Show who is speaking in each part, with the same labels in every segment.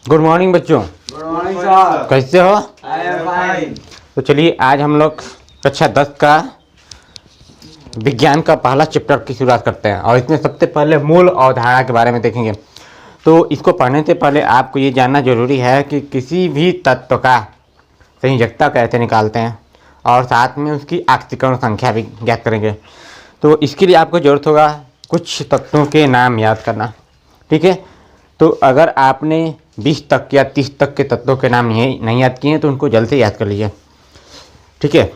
Speaker 1: Good morning बच्चों।
Speaker 2: Good morning sir.
Speaker 1: कैसे हो?
Speaker 2: I am fine.
Speaker 1: तो चलिए आज हम लोग कक्षा 10 का विज्ञान का पहला चैप्टर की शुरुआत करते हैं और इसमें सबसे पहले मूल अवधारणा के बारे में देखेंगे। तो इसको पढ़ने से पहले आपको ये जानना जरूरी है कि किसी भी तत्व का संयोजकता कैसे निकालते हैं और साथ में उसकी आक्सीकरण संख्या भी ज्ञात करेंगे। तो इसके लिए आपको ज़रूरत होगा कुछ तत्वों के नाम याद करना। ठीक है, तो अगर आपने 20 तक या 30 तक के तत्वों के नाम नहीं याद किए हैं तो उनको जल्द से याद कर लीजिए। ठीक है,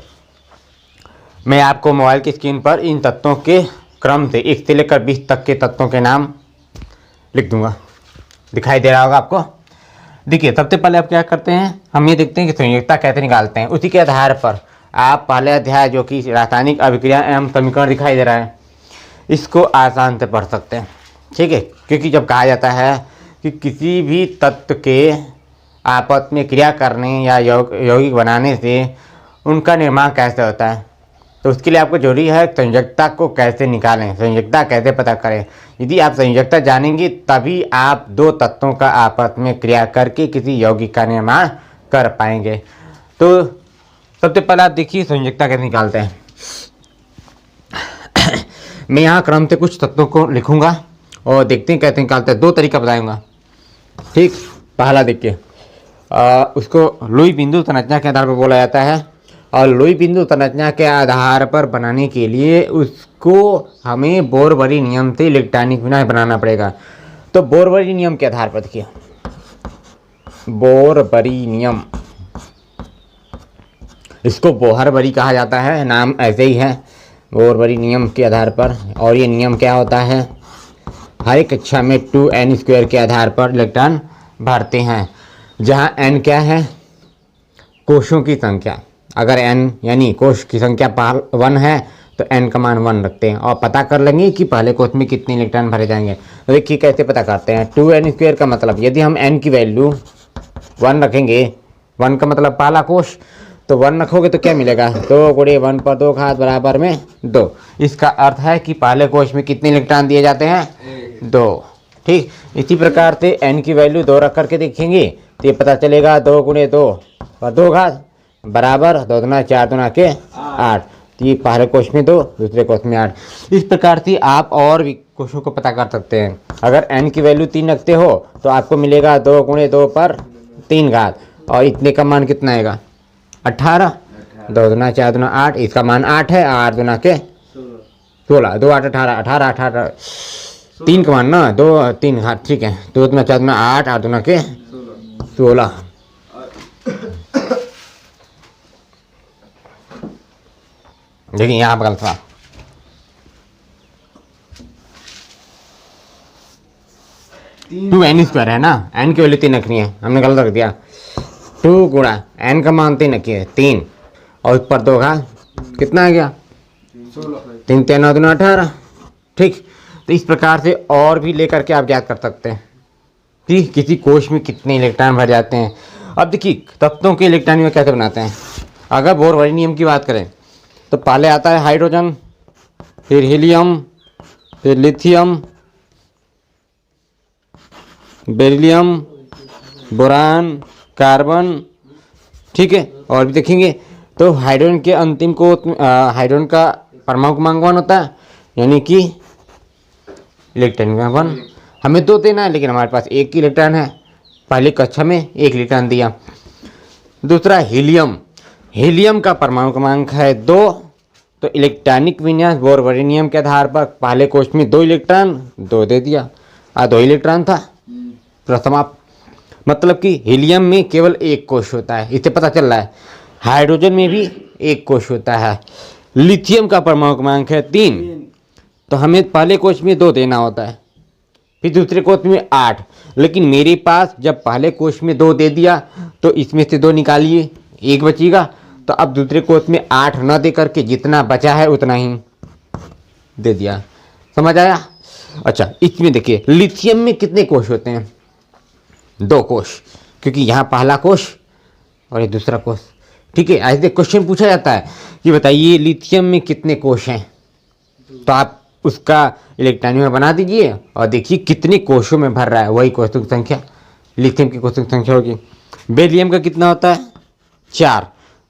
Speaker 1: मैं आपको मोबाइल की स्क्रीन पर इन तत्वों के क्रम से 1 से लेकर 20 तक के तत्वों के नाम लिख दूंगा। दिखाई दे रहा होगा आपको। देखिए, सबसे पहले आप क्या करते हैं, हम ये देखते हैं कि संयोजकता कैसे निकालते हैं। उसी के आधार पर आप पहले अध्याय जो कि रासायनिक अभिक्रिया एवं समीकरण दिखाई दे रहा है, इसको आसान से पढ़ सकते हैं। ठीक है, क्योंकि जब कहा जाता है कि किसी भी तत्व के आपस में क्रिया करने या यौगिक बनाने से उनका निर्माण कैसे होता है, तो उसके लिए आपको जरूरी है संयोजकता को कैसे निकालें, संयोजकता कैसे पता करें। यदि आप संयोजकता जानेंगे तभी आप दो तत्वों का आपस में क्रिया करके किसी यौगिक का निर्माण कर पाएंगे। तो सबसे पहले आप देखिए संयोजकता कैसे निकालते हैं। मैं यहाँ क्रम से कुछ तत्वों को लिखूंगा और देखते हैं कैसे निकालते हैं। 2 तरीका बताऊंगा। ठीक, पहला देखिए, उसको लुई बिंदु संरचना के आधार पर बोला जाता है और लुई बिंदु संरचना के आधार पर बनाने के लिए उसको हमें बोरबरी नियम से इलेक्ट्रॉनिक विन्यास बनाना पड़ेगा। तो बोरबरी नियम के आधार पर देखिए, बोरबरी नियम, इसको बोहरबरी कहा जाता है, नाम ऐसे ही है, बोरबरी नियम के आधार पर। और ये नियम क्या होता है, हर एक कक्षा में 2n² के आधार पर इलेक्ट्रॉन भरते हैं, जहाँ n क्या है, कोशों की संख्या। अगर n यानी कोश की संख्या 1 है तो n का मान 1 रखते हैं और पता कर लेंगे कि पहले कोश में कितने इलेक्ट्रॉन भरे जाएंगे। तो देखिए कैसे पता करते हैं। 2n² का मतलब, यदि हम n की वैल्यू 1 रखेंगे, 1 का मतलब पहला कोश, तो 1 रखोगे तो क्या मिलेगा, 2 × 1 पर 2 घात बराबर में 2। इसका अर्थ है कि पहले कोश में कितने इलेक्ट्रॉन दिए जाते हैं, 2। ठीक, इसी प्रकार से n की वैल्यू 2 रख करके देखेंगे तो ये पता चलेगा 2 × 2 पर 2 घात बराबर 2 दूना 4 दूना के 8। तो ये पहले कोश में 2, दूसरे कोश में 8। इस प्रकार से आप और भी कोशों को पता कर सकते हैं। अगर n की वैल्यू 3 रखते हो तो आपको मिलेगा 2 × 2 पर 3 घात, और इतने का मान कितना आएगा, 18। 2 दूना 4 दूना 8, इसका मान 8 है, 8 दूना के 16, 2 8 18, 18 18, 3 का मान ना 2 3 घात। ठीक है, 2 दूना 4 दूना 8, 8 दूना के 16। देखिए यहाँ पर गलत था, टू n² है ना, n की वैल्यू 3 रखनी है, हमने गलत रख दिया। 2 × n का मान 3 रखिए, 3 और ऊपर 2 घात, कितना आ गया, 3 3 9 दूना 18। ठीक, तो इस प्रकार से और भी लेकर के आप ज्ञात कर सकते हैं कि किसी कोश में कितने इलेक्ट्रॉन भर जाते हैं। अब देखिए तत्वों के इलेक्ट्रॉन में कैसे बनाते हैं। अगर बोरबरी नियम की बात करें तो पहले आता है हाइड्रोजन, फिर हीलियम, फिर लिथियम, बेरिलियम, बोरान, कार्बन। ठीक है, और भी देखेंगे तो हाइड्रोजन के अंतिम को हाइड्रोजन का परमाणु क्रमांक 1 होता है, यानी कि इलेक्ट्रॉन का 1। हमें 2 देना है लेकिन हमारे पास 1 इलेक्ट्रॉन है, पहली कक्षा में 1 इलेक्ट्रॉन दिया। दूसरा हीलियम, हीलियम का परमाणु क्रमांक है 2। तो इलेक्ट्रॉनिक विन्यास बोरबरी नियम के आधार पर पहले कोश में 2 इलेक्ट्रॉन 2 दे दिया, 2 इलेक्ट्रॉन था प्रथम। मतलब कि हीलियम में केवल 1 कोश होता है, इससे पता चल रहा है। हाइड्रोजन में भी 1 कोश होता है। लिथियम का परमाणु क्रमांक है 3, तो हमें पहले कोश में 2 देना होता है, फिर दूसरे कोश में 8। लेकिन मेरे पास जब पहले कोश में 2 दे दिया तो इसमें से 2 निकालिए, 1 बचेगा। तो अब दूसरे कोश में 8 न दे करके जितना बचा है उतना ही दे दिया। समझ आया? अच्छा, इसमें देखिए लिथियम में कितने कोश होते हैं, 2 कोश, क्योंकि यहाँ पहला कोश और ये दूसरा कोश। ठीक है, ऐसे क्वेश्चन पूछा जाता है कि बताइए लिथियम में कितने कोश हैं, तो आप उसका इलेक्ट्रॉनिक में बना दीजिए और देखिए कितने कोशों में भर रहा है, वही कोशों की संख्या लिथियम की कोशिका संख्या होगी। बेरिलियम का कितना होता है 4,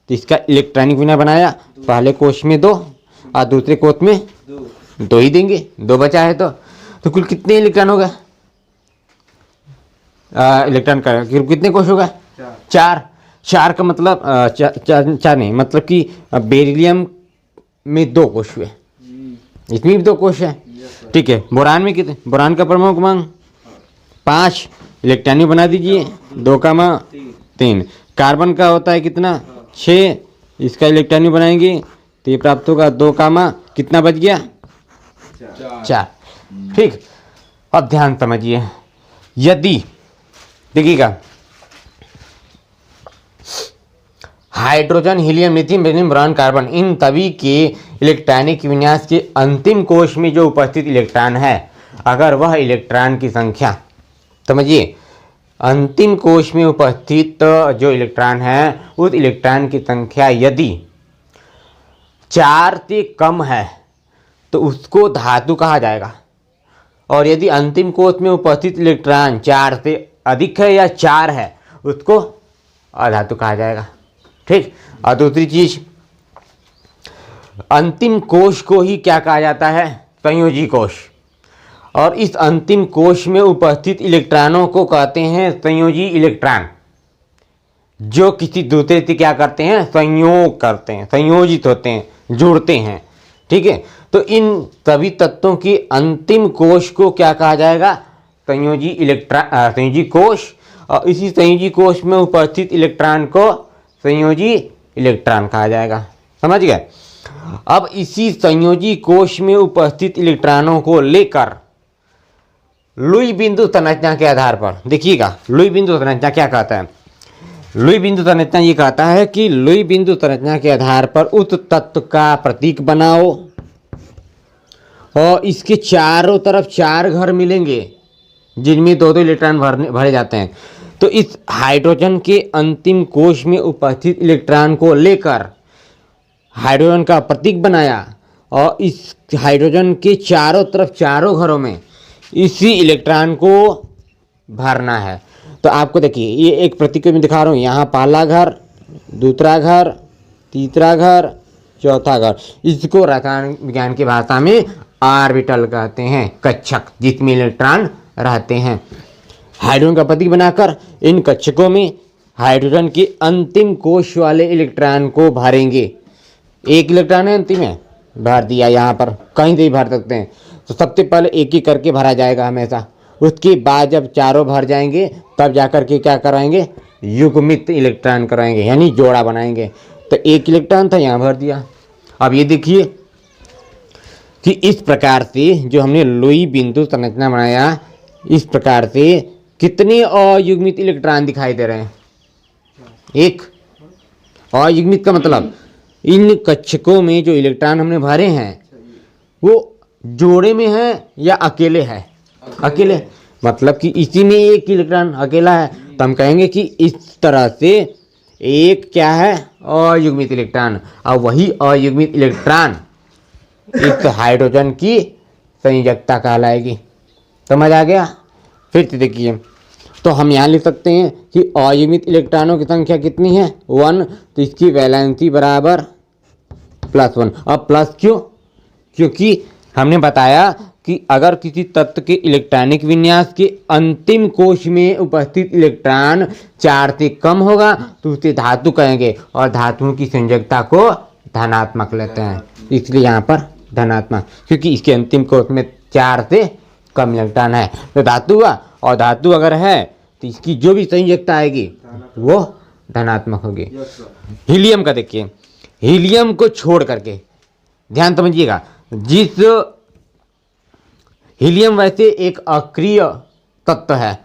Speaker 1: तो इसका इलेक्ट्रॉनिक विन्यास बनाया, पहले कोश में 2 और दूसरे कोश में 2 ही देंगे, 2 बचा है तो कुल कितने इलेक्ट्रॉन होगा, इलेक्ट्रॉन का कितने कोश होगा 4। 4 का मतलब 4 नहीं, मतलब कि बेरिलियम में 2 कोश हुए, इसमें भी 2 कोश है, ठीक है। बोरान में कितने, बोरान का परमाणु क्रमांक 5, इलेक्ट्रॉनिक बना दीजिए 2,3। कार्बन का होता है कितना 6, इसका इलेक्ट्रॉनिक बनाएंगे तो ये प्राप्त होगा 2, कितना बच गया 4, ठीक। अब ध्यान समझिए, यदि देखिएगा hydrogen, helium, lithium, beryllium, boron, carbon, इन सभी के इलेक्ट्रॉनिक विन्यास के अंतिम कोश में जो उपस्थित इलेक्ट्रॉन है, अगर वह इलेक्ट्रॉन की संख्या, समझिए अंतिम कोश में उपस्थित जो इलेक्ट्रॉन है उस इलेक्ट्रॉन की संख्या यदि 4 से कम है तो उसको धातु कहा जाएगा, और यदि अंतिम कोश में उपस्थित इलेक्ट्रॉन 4 से अधिक है या 4 है उसको अधातु कहा जाएगा, ठीक। और दूसरी चीज, अंतिम कोश को ही क्या कहा जाता है संयोजी कोश, और इस अंतिम कोश में उपस्थित इलेक्ट्रॉनों को कहते हैं संयोजी इलेक्ट्रॉन, जो किसी दूसरे से क्या करते हैं संयोग करते हैं, संयोजित होते हैं, जुड़ते हैं, ठीक है। तो इन सभी तत्वों की अंतिम कोश को क्या कहा जाएगा संयोजी इलेक्ट्रॉन, संयोजी कोश, और इसी संयोजी कोश में उपस्थित इलेक्ट्रॉन को संयोजी इलेक्ट्रॉन कहा जाएगा, समझ गए। अब इसी संयोजी कोश में उपस्थित इलेक्ट्रॉनों को लेकर लुई बिंदु संरचना के आधार पर, देखिएगा लुई बिंदु संरचना क्या कहता है, लुई बिंदु संरचना ये कहता है कि लुई बिंदु संरचना के आधार पर उस तत्व का प्रतीक बनाओ और इसके चारों तरफ 4 घर मिलेंगे जिनमें 2-2 इलेक्ट्रॉन भरे जाते हैं। तो इस हाइड्रोजन के अंतिम कोश में उपस्थित इलेक्ट्रॉन को लेकर हाइड्रोजन का प्रतीक बनाया और इस हाइड्रोजन के चारों तरफ 4 घरों में इसी इलेक्ट्रॉन को भरना है। तो आपको देखिए ये एक प्रतीक में दिखा रहा हूँ, यहाँ पहला घर, दूसरा घर, तीसरा घर, चौथा घर, इसको रसायन विज्ञान की भाषा में ऑर्बिटल कहते हैं, कक्षक जिसमें इलेक्ट्रॉन रहते हैं। हाइड्रोजन का प्रतीक बनाकर इन कक्षकों में हाइड्रोजन के अंतिम कोश वाले इलेक्ट्रॉन को भरेंगे। एक इलेक्ट्रॉन है अंतिम में, भर दिया, यहाँ पर कहीं से भी भर सकते हैं। तो सबसे पहले एक ही करके भरा जाएगा हमेशा, उसके बाद जब चारों भर जाएंगे तब जाकर के क्या कराएंगे युग्मित इलेक्ट्रॉन कराएंगे, यानी जोड़ा बनाएंगे। तो एक इलेक्ट्रॉन था यहाँ भर दिया। अब ये देखिए कि इस प्रकार से जो हमने लुई बिंदु संरचना बनाया, इस प्रकार से कितने अयुग्मित इलेक्ट्रॉन दिखाई दे रहे हैं, एक। अयुग्मित का मतलब इन कक्षकों में जो इलेक्ट्रॉन हमने भरे हैं वो जोड़े में है या अकेले है, अकेले, मतलब कि इसी में एक इलेक्ट्रॉन अकेला है, तो हम कहेंगे कि इस तरह से एक क्या है अयुग्मित इलेक्ट्रॉन, और वही अयुग्मित इलेक्ट्रॉन इस हाइड्रोजन की संयोजकता कहलाएगी। समझ आ गया। फिर से देखिए, तो हम यहाँ लिख सकते हैं कि अयुग्मित इलेक्ट्रॉनों की संख्या कितनी है 1, तो इसकी वैलेंसी बराबर +1। अब प्लस क्यों, क्योंकि हमने बताया कि अगर किसी तत्व के इलेक्ट्रॉनिक विन्यास के अंतिम कोश में उपस्थित इलेक्ट्रॉन 4 से कम होगा तो उसे धातु कहेंगे, और धातुओं की संयोजकता को धनात्मक लेते हैं, इसलिए यहाँ पर धनात्मक, क्योंकि इसके अंतिम कोश में 4 से कम इलेक्ट्रॉन है तो धातु हुआ, और धातु अगर है तो इसकी जो भी संयोजकता आएगी वो धनात्मक होगी। हीलियम का देखिए, हीलियम को छोड़ करके ध्यान समझिएगा, जिस हीलियम वैसे एक अक्रिय तत्व है,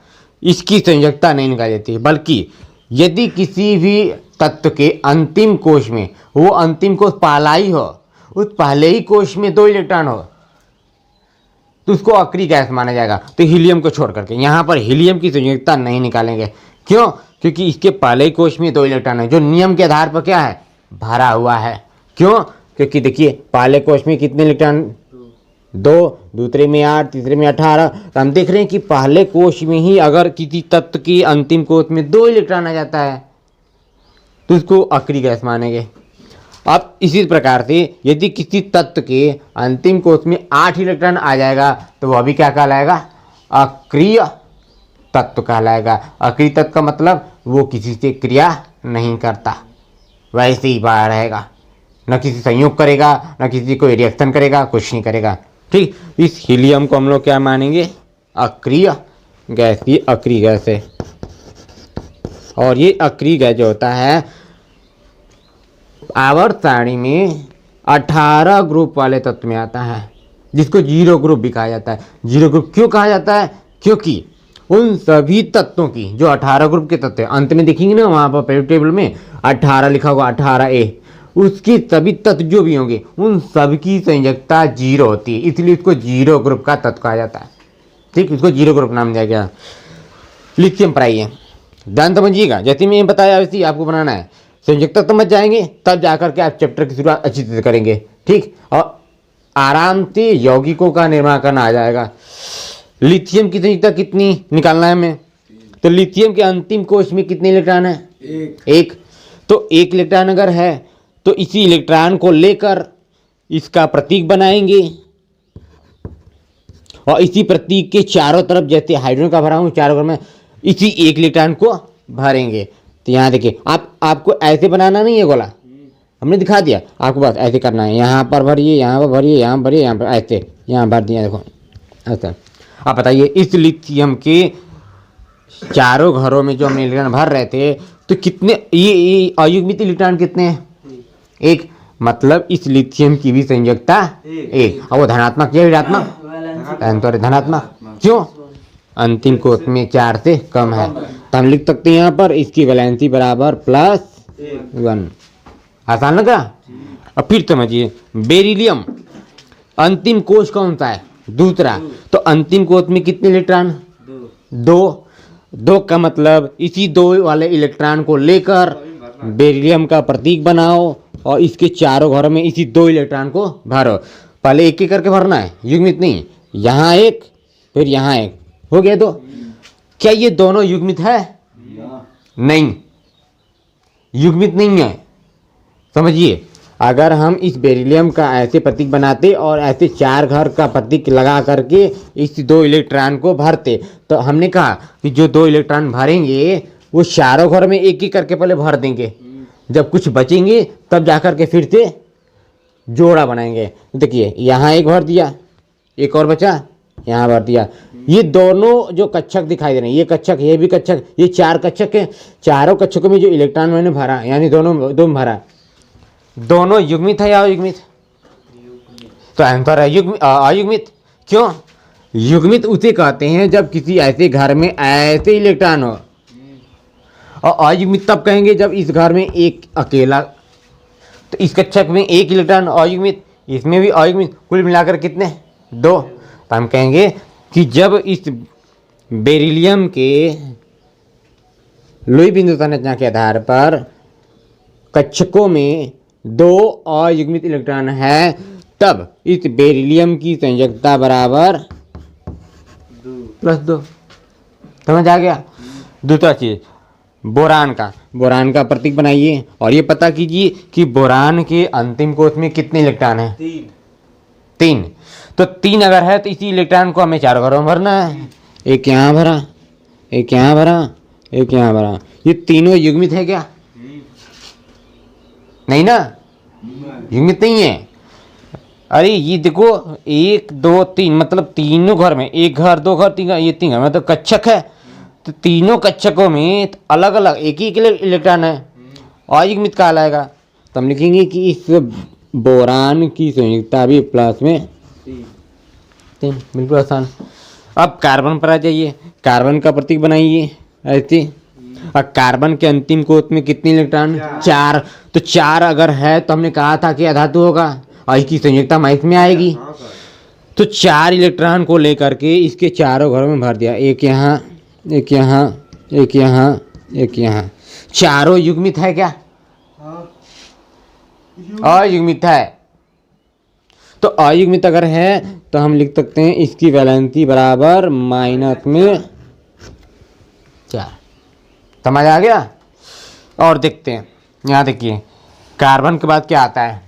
Speaker 1: इसकी संयोजकता नहीं निकाली जाती, बल्कि यदि किसी भी तत्व के अंतिम कोश में वो अंतिम कोश पहला ही हो, उस पहले ही कोश में 2 इलेक्ट्रॉन हो तो उसको अक्रिय गैस माना जाएगा। तो हीलियम को छोड़ करके यहाँ पर हीलियम की संयोजकता नहीं निकालेंगे, क्यों, क्योंकि इसके पहले ही कोश में 2 इलेक्ट्रॉन है जो नियम के आधार पर क्या है भरा हुआ है। क्यों, क्योंकि देखिए पहले कोश में कितने इलेक्ट्रॉन 2, दूसरे में 8, तीसरे में 18। तो हम देख रहे हैं कि पहले कोश में ही अगर किसी तत्व की अंतिम कोश में 2 इलेक्ट्रॉन आ जाता है तो उसको अक्रिय गैस मानेंगे। अब इसी प्रकार से यदि किसी तत्व के अंतिम कोश में 8 इलेक्ट्रॉन आ जाएगा तो वह भी क्या कहलाएगा? अक्रिय तत्व कहलाएगा। अक्रिय तत्व का मतलब वो किसी से क्रिया नहीं करता, वैसे ही बाहर रहेगा, न किसी संयोग करेगा, न किसी कोई रिएक्शन करेगा, कुछ नहीं करेगा। ठीक, इस हीलियम को हम लोग क्या मानेंगे? अक्रिय गैस। ये अक्रिय गैस है और ये अक्रिय गैस जो होता है आवर्त सारणी में 18 ग्रुप वाले तत्व में आता है, जिसको 0 ग्रुप भी कहा जाता है। 0 ग्रुप क्यों कहा जाता है? क्योंकि उन सभी तत्वों की जो 18 ग्रुप के तत्व हैं, अंत में देखेंगे ना वहाँ पर पीरियोडिक टेबल में 18 लिखा होगा, 18A, उसकी सभी तत्व जो भी होंगे उन सबकी संयोजकता 0 होती है, इसलिए उसको 0 ग्रुप का तत्व कहा जाता है। ठीक, इसको 0 ग्रुप नाम दिया गया। लिथियम पढ़ाइए, ध्यान समझिएगा, जैसे मैंने बताया वैसे ही आपको बनाना है। संयोजकता समझ जाएंगे तब जाकर के आप चैप्टर की शुरुआत अच्छी तरह करेंगे। ठीक, और आराम से यौगिकों का निर्माण करना आ जाएगा। लिथियम की संयोजकता कितनी निकालना है हमें? तो लिथियम के अंतिम कोश में कितने इलेक्ट्रॉन है? एक। तो 1 इलेक्ट्रॉन अगर है तो इसी इलेक्ट्रॉन को लेकर इसका प्रतीक बनाएंगे और इसी प्रतीक के चारों तरफ, जैसे हाइड्रोजन का भरा हूं चारों तरफ में, इसी 1 इलेक्ट्रॉन को भरेंगे। तो यहाँ देखिए, आपको ऐसे बनाना नहीं है गोला, हमने दिखा दिया, आपको बस ऐसे करना है। यहाँ पर भरिए, यहाँ पर भरिए, यहाँ भरिए, यहाँ पर ऐसे, यहाँ भर दिया, देखो ऐसा। आप बताइए, इस लिथियम के चारों घरों में जो हम इलेक्ट्रॉन भर रहे थे तो कितने, ये अयुग्मित इलेक्ट्रॉन कितने हैं? 1। मतलब इस लिथियम की भी संयोजकता 1। और वो धनात्मक या ऋणात्मक? धनात्मक। क्यों? अंतिम कोश में 4 से कम है, तो हम लिख सकते हैं यहाँ पर इसकी वैलेंसी बराबर +1। आसान लगा? अब फिर समझिए, बेरिलियम अंतिम कोश कौन सा है? दूसरा। तो अंतिम कोश में कितने इलेक्ट्रॉन? 2 का मतलब इसी 2 वाले इलेक्ट्रॉन को लेकर बेरिलियम का प्रतीक बनाओ और इसके चारों घरों में इसी 2 इलेक्ट्रॉन को भरो। पहले एक एक करके भरना है, युग्मित नहीं। यहाँ 1 फिर यहाँ 1, हो गया 2। क्या ये दोनों युग्मित है? नहीं, युग्मित नहीं है। समझिए, अगर हम इस बेरिलियम का ऐसे प्रतीक बनाते और ऐसे 4 घर का प्रतीक लगा करके इस 2 इलेक्ट्रॉन को भरते, तो हमने कहा कि जो 2 इलेक्ट्रॉन भरेंगे वो चारों घर में एक एक करके पहले भर देंगे, जब कुछ बचेंगे तब जाकर के फिर से जोड़ा बनाएंगे। देखिए, यहाँ 1 भर दिया, एक और बचा, यहाँ भर दिया। ये दोनों जो कक्षक दिखाई दे रहे हैं, ये कक्षक, ये भी कक्षक, ये 4 कक्षक है। चारों कक्षकों में जो इलेक्ट्रॉन मैंने भरा, यानी दोनों में भरा, दोनों युग्मित है या अयुग्मित? तो आंसर है अयुग्मित। क्यों? युग्मित उसे कहते हैं जब किसी ऐसे घर में ऐसे इलेक्ट्रॉन हो, और अयुग्मित तब कहेंगे जब इस घर में एक अकेला, तो इस कक्षक में 1 इलेक्ट्रॉन अयुग्मित, इसमें भी अयुग्मित, कुल मिलाकर कितने? 2। तो हम कहेंगे कि जब इस बेरिलियम के लुई बिंदु संरचना के आधार पर कक्षकों में 2 अयुग्मित इलेक्ट्रॉन है, तब इस बेरिलियम की संयोजकता बराबर +2। समझ आ गया? दूसरा चीज, बोरान का प्रतीक बनाइए और ये पता कीजिए कि बोरान के अंतिम कोश में कितने इलेक्ट्रॉन हैं? 3। तो 3 अगर है तो इसी इलेक्ट्रॉन को हमें 4 घरों में भरना है। एक यहाँ भरा, एक यहाँ भरा, एक यहाँ भरा। ये तीनों युग्मित है क्या? नहीं ना, युग्मित नहीं है। अरे ये देखो, 1 2 3, मतलब तीनों घर में, 1 घर 2 घर 3 घर, ये 3 घर में तो कक्षक है, तो तीनों कक्षकों में अलग अलग एक ही इलेक्ट्रॉन है, अयुग्मित कहलाएगा। तो हम लिखेंगे कि इस बोरान की संयोजकता भी प्लस में 3। बिल्कुल आसान। अब कार्बन पर आ जाइए, कार्बन का प्रतीक बनाइए ऐसे। और कार्बन के अंतिम कोश में कितने इलेक्ट्रॉन? 4। तो 4 अगर है तो हमने कहा था कि अधातु होगा और इसकी संयोजकता माइनस में आएगी। तो 4 इलेक्ट्रॉन को लेकर के इसके चारों घरों में भर दिया, एक यहाँ, एक यहाँ, एक यहाँ, एक यहाँ। चारों युग्मित है क्या? अयुग्मित है। तो अयुग्मित अगर है तो हम लिख सकते हैं इसकी वैलेंसी बराबर -4। समझ आ गया। और देखते हैं, यहाँ देखिए कार्बन के बाद क्या आता है।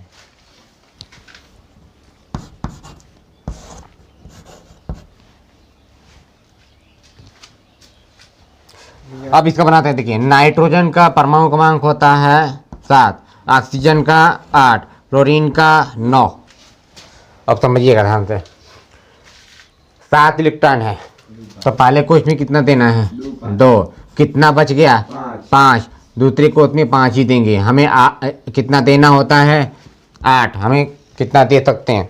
Speaker 1: अब इसका बनाते हैं, देखिए नाइट्रोजन का परमाणु क्रमांक होता है 7, ऑक्सीजन का 8, फ्लोरीन का 9। अब समझिएगा ध्यान से, 7 इलेक्ट्रॉन है तो पहले कोष में कितना देना है 2, कितना बच गया 5, दूसरे कोष में 5 ही देंगे। हमें कितना देना होता है 8, हमें कितना दे सकते हैं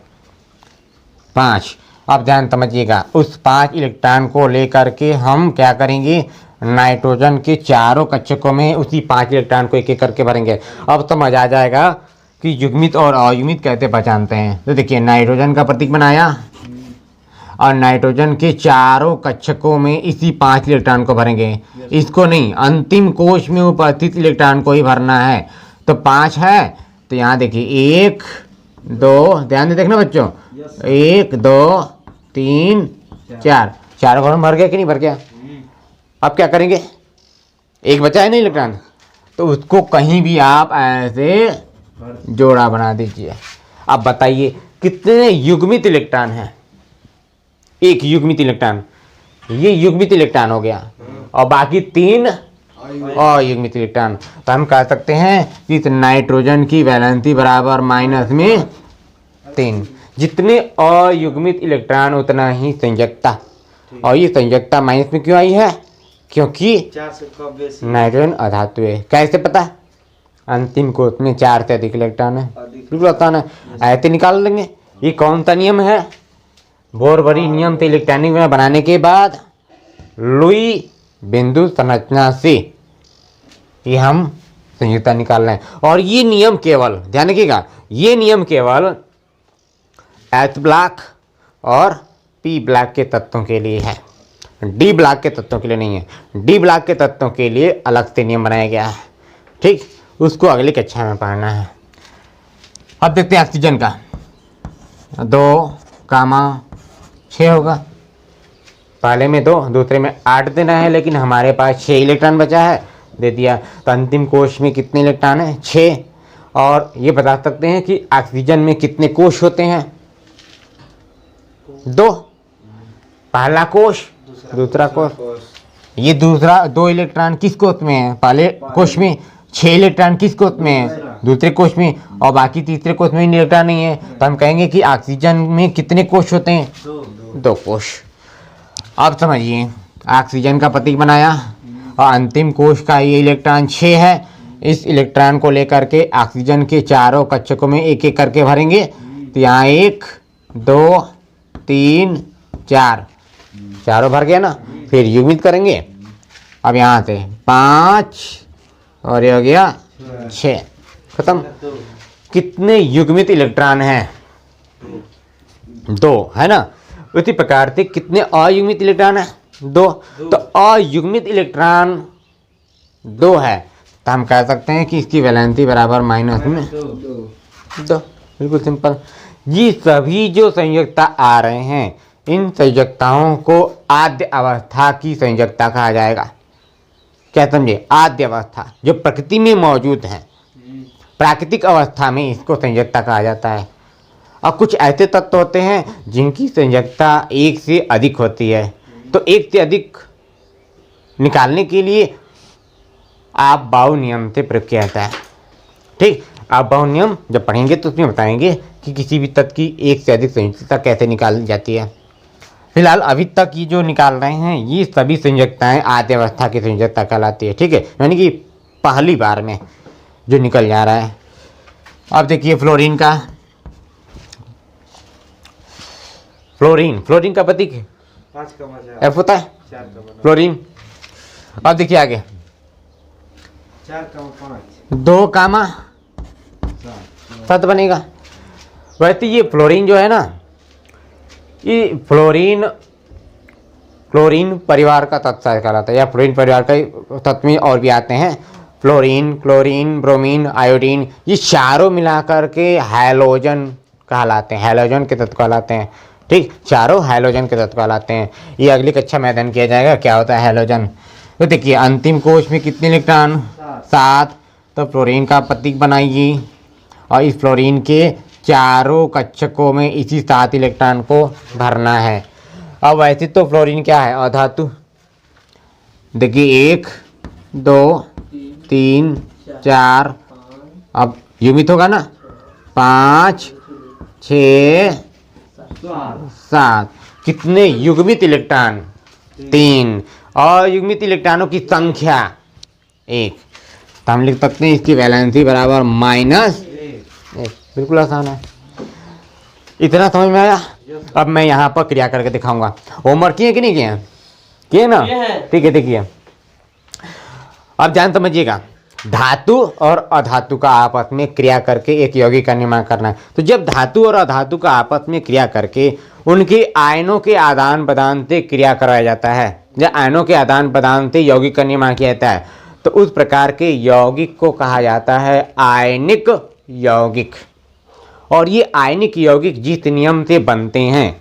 Speaker 1: 5। अब ध्यान समझिएगा, उस 5 इलेक्ट्रॉन को लेकर के हम क्या करेंगे, नाइट्रोजन के चारों कक्षकों में उसी 5 इलेक्ट्रॉन को एक एक करके भरेंगे। अब समझ आ जाएगा कि युग्मित और अयुग्मित कैसे पहचानते हैं। तो देखिए नाइट्रोजन का प्रतीक बनाया और नाइट्रोजन के चारों कक्षकों में इसी 5 इलेक्ट्रॉन को भरेंगे। इसको नहीं, अंतिम कोश में उपस्थित इलेक्ट्रॉन को ही भरना है। तो 5 है तो यहाँ देखिए 1 2, ध्यान से देखना बच्चों, 1 2 3 4, चारों को भर गया कि नहीं भर गया। अब क्या करेंगे, एक बचा है ना इलेक्ट्रॉन, तो उसको कहीं भी आप ऐसे जोड़ा बना दीजिए। अब बताइए कितने युग्मित इलेक्ट्रॉन हैं। एक युग्मित इलेक्ट्रॉन, ये युग्मित इलेक्ट्रॉन हो गया और बाकी 3 अयुग्मित इलेक्ट्रॉन। तो हम कह सकते हैं कि इस नाइट्रोजन की वैलेंसी बराबर -3। जितने अयुग्मित इलेक्ट्रॉन उतना ही संयोजकता। और ये संयोजकता माइनस में क्यों आई है, क्योंकि नाइट्रोजन अधातु है। कैसे पता, अंतिम कोष में 4 से अधिक इलेक्ट्रॉन है, बिल्कुल आसान है, ऐसे निकाल लेंगे। ये कौन सा नियम है, बोरबरी नियम से इलेक्ट्रॉनिक बनाने के बाद लुई बिंदु संरचना से ये हम संयुक्ता निकाल रहे हैं। और ये नियम केवल ध्यान रखिएगा, ये नियम केवल H ब्लॉक और P ब्लॉक के तत्वों के लिए है, D ब्लॉक के तत्वों के लिए नहीं है। D ब्लॉक के तत्वों के लिए अलग से नियम बनाया गया है, ठीक, उसको अगली कक्षा में पढ़ना है। अब देखते हैं ऑक्सीजन का 2,6 होगा। पहले में 2, दूसरे में 8 देना है, लेकिन हमारे पास 6 इलेक्ट्रॉन बचा है, दे दिया। तो अंतिम कोश में कितने इलेक्ट्रॉन है 6। और ये बता सकते हैं कि ऑक्सीजन में कितने कोश होते हैं 2, पहला कोश दूसरा कोश। ये दूसरा 2 इलेक्ट्रॉन किस कोश में है, पहले कोश में। 6 इलेक्ट्रॉन किस कोश में है, दूसरे कोश में। और बाकी तीसरे कोश में इलेक्ट्रॉन नहीं है, तो हम कहेंगे कि ऑक्सीजन में कितने कोश होते हैं 2 कोश। अब समझिए, ऑक्सीजन का प्रतीक बनाया और अंतिम कोश का ये इलेक्ट्रॉन 6 है। इस इलेक्ट्रॉन को लेकर के ऑक्सीजन के चारों कक्षकों में एक एक करके भरेंगे। तो यहाँ 1 2 3 4, चारों भर गया ना। फिर युग्मित करेंगे, अब यहाँ से 5 और ये हो गया 6, खत्म। कितने युग्मित इलेक्ट्रॉन हैं 2, है ना। उसी प्रकार से कितने अयुग्मित इलेक्ट्रॉन है 2। तो अयुग्मित इलेक्ट्रॉन 2 है, तो हम कह सकते हैं कि इसकी वैलेंसी बराबर -2। बिल्कुल सिंपल। ये सभी जो संयोजकता आ रहे हैं, इन संयोजकताओं को आद्य अवस्था की संयोजकता कहा जाएगा। क्या समझे, आद्य अवस्था जो प्रकृति में मौजूद है, प्राकृतिक अवस्था में इसको संयोजकता कहा जाता है। और कुछ ऐसे तत्व होते हैं जिनकी संयोजकता 1 से अधिक होती है, तो 1 से अधिक निकालने के लिए आप बाउ नियम से प्रयोग किया जाता है, ठीक। आप बाउ नियम जब पढ़ेंगे तो उसमें बताएंगे कि किसी भी तत्व की 1 से अधिक संयोजकता कैसे निकाली जाती है। फिलहाल अभी तक ये जो निकाल रहे हैं, ये सभी संयोजकताएं आद्य अवस्था की संयोजकता कहलाती है, ठीक है, यानी कि पहली बार में जो निकल जा रहा है। अब देखिए फ्लोरीन का, फ्लोरीन का प्रतीक F होता है, फ्लोरीन। अब देखिए आगे 2,7 बनेगा। वैसे ये फ्लोरीन जो है ना, ये फ्लोरीन परिवार का तत्व कहलाता है, या फ्लोरीन परिवार का तत्व में और भी आते हैं। फ्लोरीन, क्लोरीन, ब्रोमीन, आयोडीन, ये चारों मिलाकर के हैलोजन कहलाते हैं, हैलोजन के तत्व कहलाते हैं। ठीक, चारों हैलोजन के तत्व कहलाते हैं। ये अगली कक्षा में अध्ययन किया जाएगा क्या होता है हैलोजन। तो देखिए अंतिम कोश में कितने इलेक्ट्रॉन, 7। तो फ्लोरीन का प्रतीक बनाइए और इस फ्लोरीन के चारों कक्षकों में इसी 7 इलेक्ट्रॉन को भरना है। अब वैसे तो फ्लोरीन क्या है, अधातु। देखिए 1 2 3 4, अब युग्मित होगा ना, 5 6 7। कितने युग्मित इलेक्ट्रॉन, 3। और युग्मित इलेक्ट्रॉनों की संख्या 1। तो हम लिख सकते हैं इसकी वैलेंसी बराबर -1। बिल्कुल आसान है। इतना समझ में आया। अब मैं यहाँ पर क्रिया करके दिखाऊंगा। होमवर्क किए कि नहीं किए? किए ना, ठीक है। देखिए अब ध्यान समझिएगा, धातु और अधातु का आपस में क्रिया करके एक यौगिक का निर्माण करना है। तो जब धातु और अधातु का आपस में क्रिया करके उनके आयनों के आदान प्रदान से क्रिया कराया जाता है, या आयनों के आदान प्रदान से यौगिक का निर्माण किया जाता है, तो उस प्रकार के यौगिक को कहा जाता है आयनिक यौगिक। और ये आयनिक यौगिक जिस नियम से बनते हैं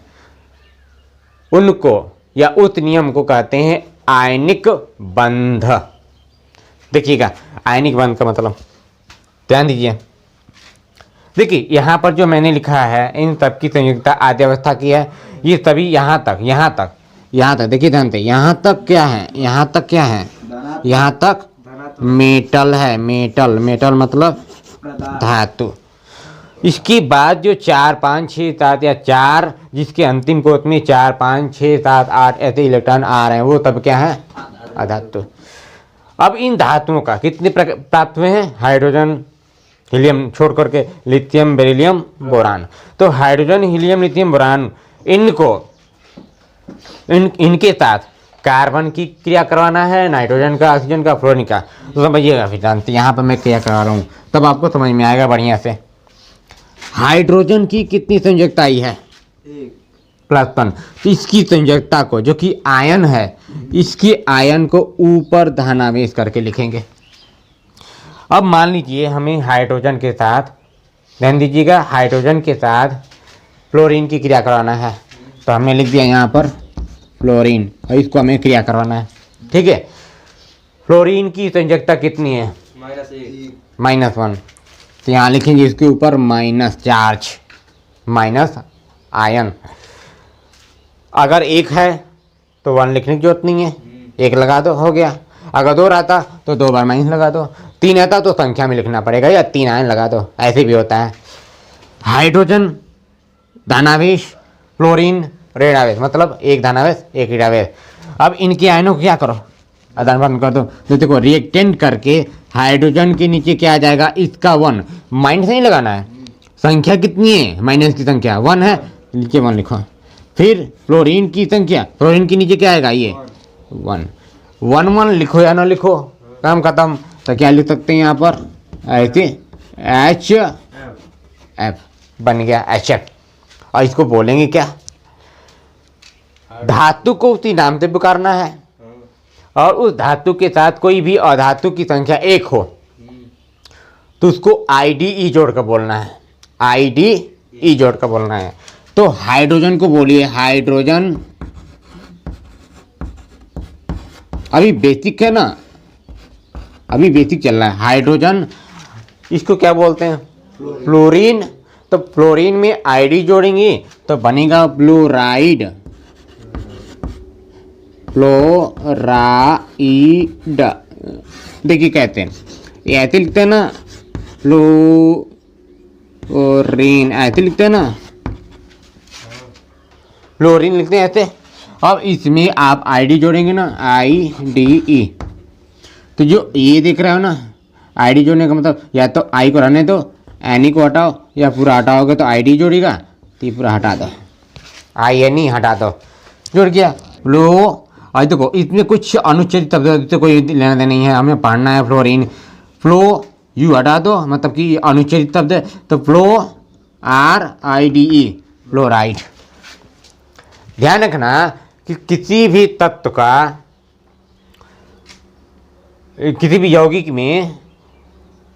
Speaker 1: उनको या उस नियम को कहते हैं आयनिक बंध। देखिएगा आयनिक बंध का मतलब, ध्यान दीजिए। देखिए यहाँ पर जो मैंने लिखा है इन सब की संयुक्तता आद्य अवस्था की है। ये सभी यहाँ तक देखिए ध्यान से, यहाँ तक क्या है, यहाँ तक मेटल है। मेटल मतलब धातु। इसके बाद जो 4 5 6 7 या 4 जिसके अंतिम कोश में 4 5 6 7 8 ऐसे इलेक्ट्रॉन आ रहे हैं, वो तब क्या है, अधातु। अब इन धातुओं का कितने प्राप्त हुए हैं, हाइड्रोजन हीलियम छोड़ करके लिथियम बेरिलियम बोरान। तो हाइड्रोजन हीलियम लिथियम बोरान इनके साथ कार्बन की क्रिया करवाना है, नाइट्रोजन का, ऑक्सीजन का, फ्लोरीन का। तो समझिएगा फिर जानते, यहाँ पर मैं क्रिया करवा रहा हूँ तब आपको समझ में आएगा बढ़िया से। हाइड्रोजन की कितनी संयोजकता आई है, +1। तो इसकी संयोजकता को, जो कि आयन है, इसकी आयन को ऊपर धनावेश करके लिखेंगे। अब मान लीजिए हमें हाइड्रोजन के साथ, ध्यान दीजिएगा, हाइड्रोजन के साथ फ्लोरीन की क्रिया करवाना है। तो हमने लिख दिया यहाँ पर फ्लोरीन, और इसको हमें क्रिया करवाना है। ठीक है, फ्लोरीन की संयोजकता कितनी है, -1। तो यहाँ लिखेंगे इसके ऊपर माइनस चार्ज, माइनस आयन। अगर 1 है तो 1 लिखने की जरूरत नहीं है, 1 लगा दो, हो गया। अगर 2 रहता तो 2 बार माइनस लगा दो, 3 रहता तो संख्या में लिखना पड़ेगा, या 3 आयन लगा दो, ऐसे भी होता है। हाइड्रोजन धनावेश, फ्लोरीन ऋणावेश, मतलब 1 धनावेश 1 ऋणावेश। अब इनके आयनों को क्या करो, आदान प्रदान कर दो। तो देखो रिएक्टेंट करके हाइड्रोजन के नीचे क्या आ जाएगा, इसका 1, माइनस नहीं लगाना है। संख्या कितनी है, माइनस की संख्या 1 है, नीचे 1 लिखो। फिर फ्लोरीन की संख्या, फ्लोरीन के नीचे क्या आएगा, ये 1 1 लिखो या ना लिखो, काम खत्म। तो क्या लिख सकते हैं यहाँ पर, ऐसे HF बन गया, HF। और इसको बोलेंगे क्या, धातु को उसी नाम से पुकारना है, और उस धातु के साथ कोई भी अधातु की संख्या 1 हो तो उसको IDE जोड़कर बोलना है, IDE जोड़कर बोलना है। तो हाइड्रोजन को बोलिए हाइड्रोजन, अभी बेसिक है ना, अभी बेसिक चल रहा है। हाइड्रोजन, इसको क्या बोलते हैं, फ्लोरीन। तो फ्लोरीन में ID जोड़ेंगे तो बनेगा फ्लोराइड, फ्लोराइड। देखिए कहते हैं, ये ऐसे लिखते हैं ना, फ्लोरीन ऐसे लिखते हैं ना, फ्लोरीन लिखते हैं ऐसे। अब इसमें आप ID जोड़ेंगे ना, IDE। तो जो ये देख रहे हो ना, ID जोड़ने का मतलब या तो I को रहने दो, NE को हटाओ, या पूरा हटाओगे तो ID जोड़ेगा, तो ये पूरा हटा दो, INE हटा दो, जुड़ गया फ्लो। और देखो इसमें कुछ अनुच्छेद शब्द से कोई लेना देना नहीं है, हमें पढ़ना है फ्लोरीन। फ्लो यू हटा दो, मतलब कि अनुच्छेद शब्द है, तो FLORIDE फ्लोराइड। ध्यान रखना कि किसी भी तत्व का, किसी भी यौगिक में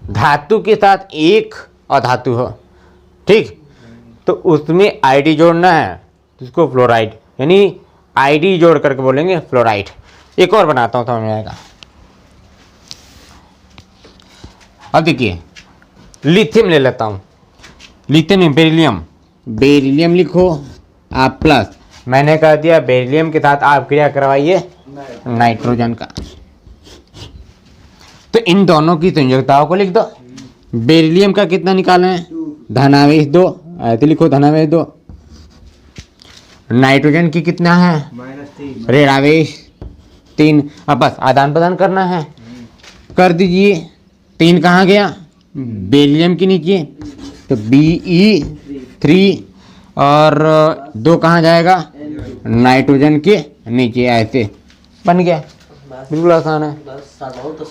Speaker 1: धातु के साथ एक अधातु हो, ठीक, तो उसमें आईडी जोड़ना है, तो इसको फ्लोराइड यानी आईडी जोड़ करके बोलेंगे फ्लोराइड। एक और बनाता हूँ समझ में आएगा। अब देखिए लिथियम ले लेता हूँ, लिथियम में बेरिलियम, बेरिलियम लिखो आप प्लस, मैंने कह दिया बेरिलियम के साथ आप क्रिया करवाइए नाइट्रोजन का। तो इन दोनों की संयोजकताओं को लिख दो। बेरिलियम का कितना निकालें है, धनावेश 2, ऐसे लिखो धनावेश 2। नाइट्रोजन की कितना है,
Speaker 2: -3
Speaker 1: ऋणावेश 3। अब बस आदान प्रदान करना है, कर दीजिए। 3 कहाँ गया, बेरिलियम के नीचे, तो Be3 और 2 कहाँ जाएगा, नाइट्रोजन के नीचे, ऐसे बन गया। बिल्कुल आसान है।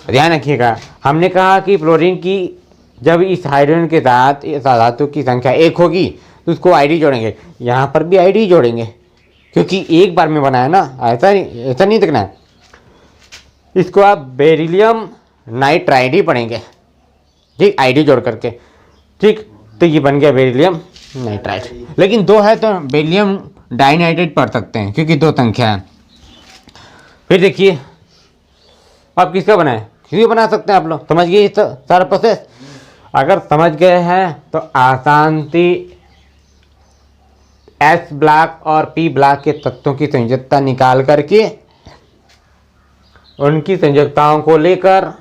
Speaker 1: ध्यान रखिएगा, हमने कहा कि फ्लोरीन की जब इस हाइड्रोजन के साथ इस धातु की संख्या 1 होगी तो उसको आईडी जोड़ेंगे। यहाँ पर भी आईडी जोड़ेंगे क्योंकि एक बार में बना है ना, ऐसा नहीं देखना है। इसको आप बेरिलियम नाइट्राइड पढ़ेंगे, ठीक, आईडी जोड़ करके, ठीक। तो ये बन गया बेरिलियम नाइट्राइड। लेकिन 2 है तो बेरिलियम डाइनाइट्राइड पढ़ सकते हैं क्योंकि 2 संख्या है। फिर देखिए अब किसका बनाए, किसी बना सकते हैं आप लोग। समझ गए तो सारा प्रोसेस, अगर समझ गए हैं तो आसान सी एस ब्लॉक और पी ब्लॉक के तत्वों की संयोजकता निकाल करके उनकी संयोजकताओं को लेकर